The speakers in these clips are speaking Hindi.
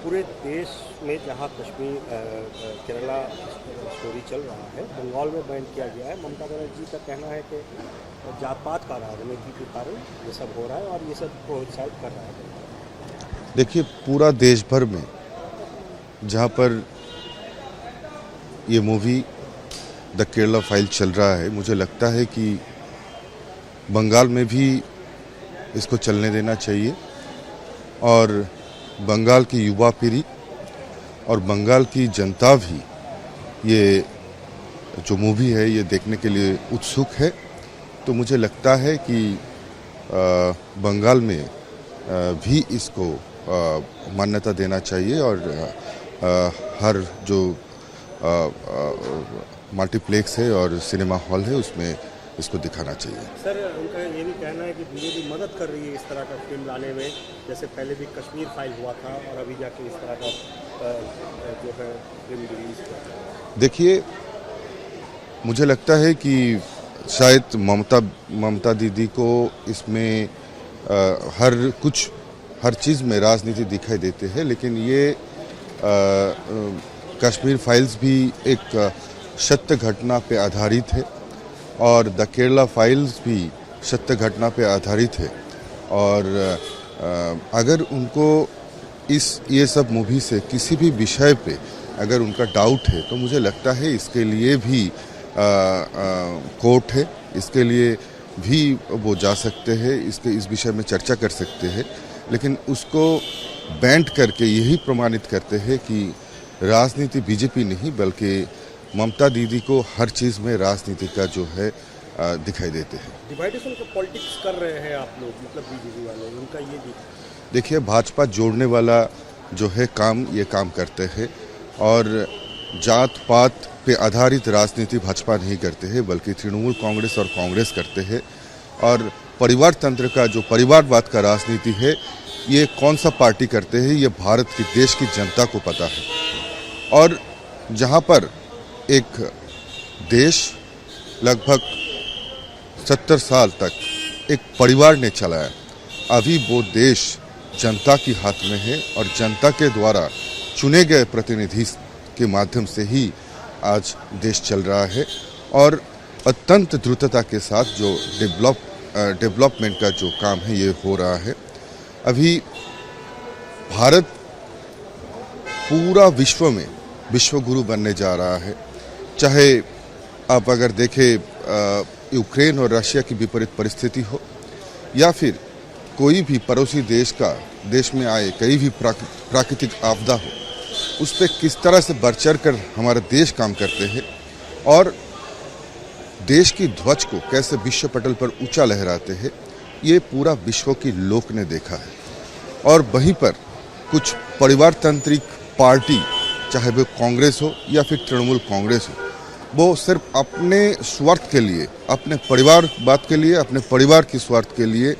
पूरे देश में जहां कश्मीर केरला स्टोरी चल रहा है, बंगाल में बैन किया गया है। ममता बनर्जी का कहना है कि जात पात का राजनीति के कारण ये सब हो रहा है और ये सब प्रोत्साहित कर रहा है। देखिए, पूरा देश भर में जहां पर ये मूवी द केरला फाइल चल रहा है, मुझे लगता है कि बंगाल में भी इसको चलने देना चाहिए और बंगाल की युवा पीढ़ी और बंगाल की जनता भी ये जो मूवी है ये देखने के लिए उत्सुक है। तो मुझे लगता है कि बंगाल में भी इसको मान्यता देना चाहिए और हर जो मल्टीप्लेक्स है और सिनेमा हॉल है उसमें इसको दिखाना चाहिए। सर, उनका ये भी कहना है कि बीजेपी मदद कर रही है इस तरह का फिल्म लाने में, जैसे पहले भी कश्मीर फाइल हुआ था और अभी जाके इस तरह का जो है फिल्म रिलीज हुआ। देखिए, मुझे लगता है कि शायद ममता दीदी को इसमें हर चीज़ में राजनीति दिखाई देते हैं, लेकिन ये कश्मीर फाइल्स भी एक सत्य घटना पे आधारित है और द केरला फाइल्स भी सत्य घटना पे आधारित है। और अगर उनको ये सब मूवी से किसी भी विषय पे अगर उनका डाउट है तो मुझे लगता है इसके लिए भी कोर्ट है, इसके लिए भी वो जा सकते हैं, इस विषय में चर्चा कर सकते हैं। लेकिन उसको बैंड करके यही प्रमाणित करते हैं कि राजनीति बीजेपी नहीं बल्कि ममता दीदी को हर चीज़ में राजनीति का जो है दिखाई देते हैं। डिवाइडेशन का पॉलिटिक्स कर रहे हैं आप लोग, मतलब बीजेपी वाले, उनका ये भी। देखिए, भाजपा जोड़ने वाला जो है ये काम करते हैं और जात पात पे आधारित राजनीति भाजपा नहीं करते हैं बल्कि तृणमूल कांग्रेस और कांग्रेस करते हैं। और परिवार तंत्र का जो परिवारवाद का राजनीति है ये कौन सा पार्टी करते हैं ये भारत की देश की जनता को पता है। और जहाँ पर एक देश लगभग 70 साल तक एक परिवार ने चलाया, अभी वो देश जनता के हाथ में है और जनता के द्वारा चुने गए प्रतिनिधि के माध्यम से ही आज देश चल रहा है। और अत्यंत द्रुतता के साथ जो डेवलपमेंट का जो काम है ये हो रहा है। अभी भारत पूरा विश्व में विश्व गुरु बनने जा रहा है। चाहे आप अगर देखें यूक्रेन और रशिया की विपरीत परिस्थिति हो या फिर कोई भी पड़ोसी देश में आए कई भी प्राकृतिक आपदा हो, उस पर किस तरह से बढ़ चढ़ कर हमारा देश काम करते हैं और देश की ध्वज को कैसे विश्व पटल पर ऊंचा लहराते हैं, ये पूरा विश्व की लोक ने देखा है। और वहीं पर कुछ परिवारतांत्रिक पार्टी, चाहे वो कांग्रेस हो या फिर तृणमूल कांग्रेस हो, वो सिर्फ अपने स्वार्थ के लिए, अपने परिवारवाद के लिए, अपने परिवार की स्वार्थ के लिए,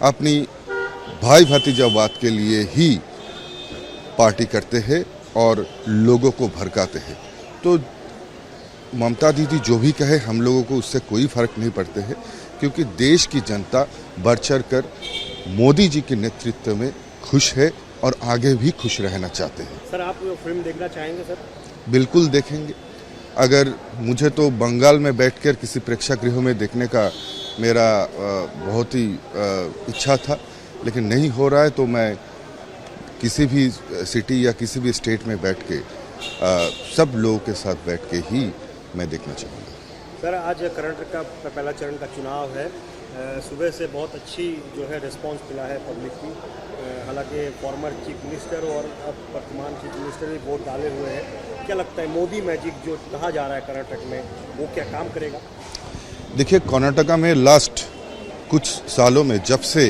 अपनी भाई भतीजावाद के लिए ही पार्टी करते हैं और लोगों को भड़काते हैं। तो ममता दीदी जो भी कहे, हम लोगों को उससे कोई फर्क नहीं पड़ते है, क्योंकि देश की जनता बढ़ चढ़ कर मोदी जी के नेतृत्व में खुश है और आगे भी खुश रहना चाहते हैं। सर, आप फिल्म देखना चाहेंगे? सर, बिल्कुल देखेंगे। अगर मुझे तो बंगाल में बैठकर किसी प्रेक्षागृह में देखने का मेरा बहुत ही इच्छा था, लेकिन नहीं हो रहा है, तो मैं किसी भी सिटी या किसी भी स्टेट में बैठ के सब लोगों के साथ बैठ के ही मैं देखना चाहूँगा। सर, आज कर्नाटक का पहला चरण का चुनाव है। सुबह से बहुत अच्छी जो है रिस्पांस मिला है पब्लिक की। हालांकि फॉर्मर चीफ मिनिस्टर और अब वर्तमान चीफ मिनिस्टर भी वोट डाले हुए हैं। क्या लगता है, मोदी मैजिक जो कहा जा रहा है कर्नाटक में, वो क्या काम करेगा? देखिए, कर्नाटका में लास्ट कुछ सालों में जब से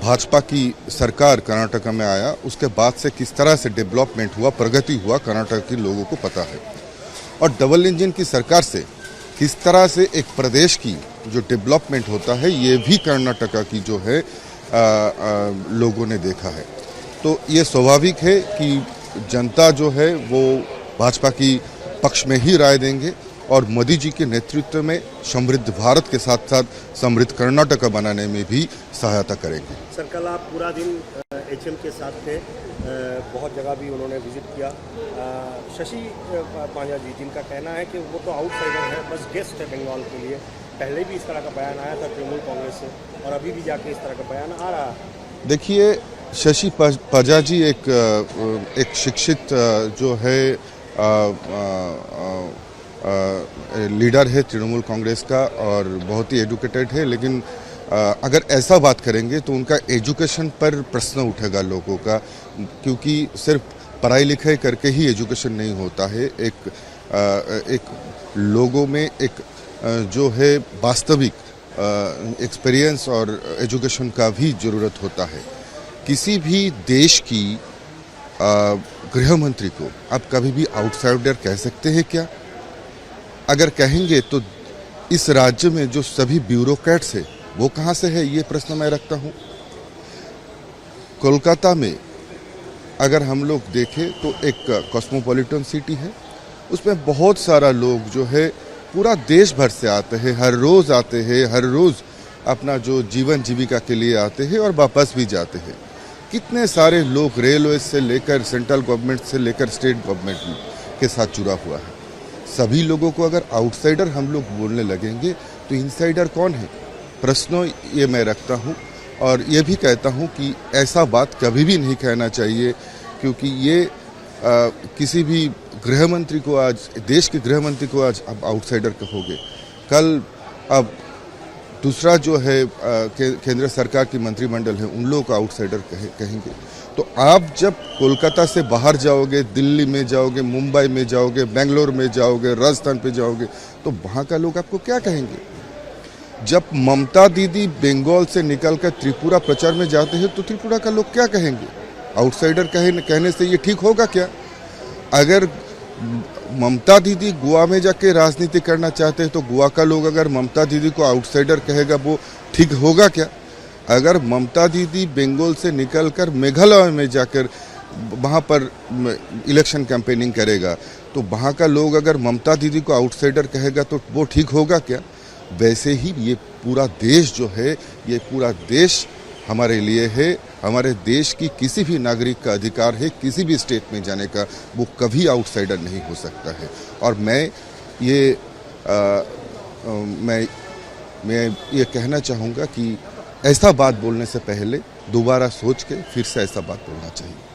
भाजपा की सरकार कर्नाटका में आया उसके बाद से किस तरह से डेवलपमेंट हुआ, प्रगति हुआ, कर्नाटक के लोगों को पता है। और डबल इंजन की सरकार से किस तरह से एक प्रदेश की जो डेवलपमेंट होता है ये भी कर्नाटका की जो है लोगों ने देखा है। तो ये स्वाभाविक है कि जनता जो है वो भाजपा की पक्ष में ही राय देंगे और मोदी जी के नेतृत्व में समृद्ध भारत के साथ साथ समृद्ध कर्नाटका बनाने में भी सहायता करेंगे। सर, कल आप पूरा दिन एचएम के साथ थे, बहुत जगह भी उन्होंने विजिट किया। शशि पांजा जी, जिनका कहना है कि वो तो आउटसाइडर है, बस गेस्ट है बंगाल के लिए, पहले भी इस तरह का बयान आया था तृणमूल कांग्रेस से और अभी भी जाके इस तरह का बयान आ रहा है। देखिए, शशि पांजा जी एक शिक्षित जो है लीडर है तृणमूल कांग्रेस का और बहुत ही एजुकेटेड है, लेकिन अगर ऐसा बात करेंगे तो उनका एजुकेशन पर प्रश्न उठेगा लोगों का, क्योंकि सिर्फ पढ़ाई लिखाई करके ही एजुकेशन नहीं होता है। एक लोगों में एक जो है वास्तविक एक्सपीरियंस और एजुकेशन का भी ज़रूरत होता है। किसी भी देश की गृह मंत्री को आप कभी भी आउटसाइडर कह सकते हैं क्या? अगर कहेंगे तो इस राज्य में जो सभी ब्यूरोक्रेट्स है वो कहाँ से है, ये प्रश्न मैं रखता हूँ। कोलकाता में अगर हम लोग देखें तो एक कॉस्मोपॉलिटन सिटी है, उसमें बहुत सारा लोग जो है पूरा देश भर से आते हैं, हर रोज़ आते हैं, हर रोज़ अपना जो जीवन जीविका के लिए आते हैं और वापस भी जाते हैं। कितने सारे लोग रेलवे से लेकर सेंट्रल गवर्नमेंट से लेकर स्टेट गवर्नमेंट के साथ जुड़ा हुआ है। सभी लोगों को अगर आउटसाइडर हम लोग बोलने लगेंगे तो इनसाइडर कौन है? प्रश्न ये मैं रखता हूँ और ये भी कहता हूँ कि ऐसा बात कभी भी नहीं कहना चाहिए, क्योंकि ये किसी भी गृह मंत्री को आज, देश के गृह मंत्री को आज आप आउटसाइडर कहोगे, कल अब दूसरा जो है केंद्र सरकार की मंत्रिमंडल है उन लोगों को आउटसाइडर कहेंगे। तो आप जब कोलकाता से बाहर जाओगे, दिल्ली में जाओगे, मुंबई में जाओगे, बेंगलोर में जाओगे, राजस्थान पे जाओगे, तो वहाँ का लोग आपको क्या कहेंगे? जब ममता दीदी बंगाल से निकलकर त्रिपुरा प्रचार में जाते हैं तो त्रिपुरा का लोग क्या कहेंगे? आउटसाइडर कहने से ये ठीक होगा क्या? अगर ममता दीदी गोवा में जाके राजनीति करना चाहते हैं तो गोवा का लोग अगर ममता दीदी को आउटसाइडर कहेगा वो ठीक होगा क्या? अगर ममता दीदी बंगाल से निकलकर मेघालय में जाकर वहाँ पर इलेक्शन कैंपेनिंग करेगा तो वहाँ का लोग अगर ममता दीदी को आउटसाइडर कहेगा तो वो ठीक होगा क्या? वैसे ही ये पूरा देश जो है, ये पूरा देश हमारे लिए है। हमारे देश की किसी भी नागरिक का अधिकार है किसी भी स्टेट में जाने का, वो कभी आउटसाइडर नहीं हो सकता है। और मैं ये कहना चाहूँगा कि ऐसा बात बोलने से पहले दोबारा सोच के फिर से ऐसा बात बोलना चाहिए।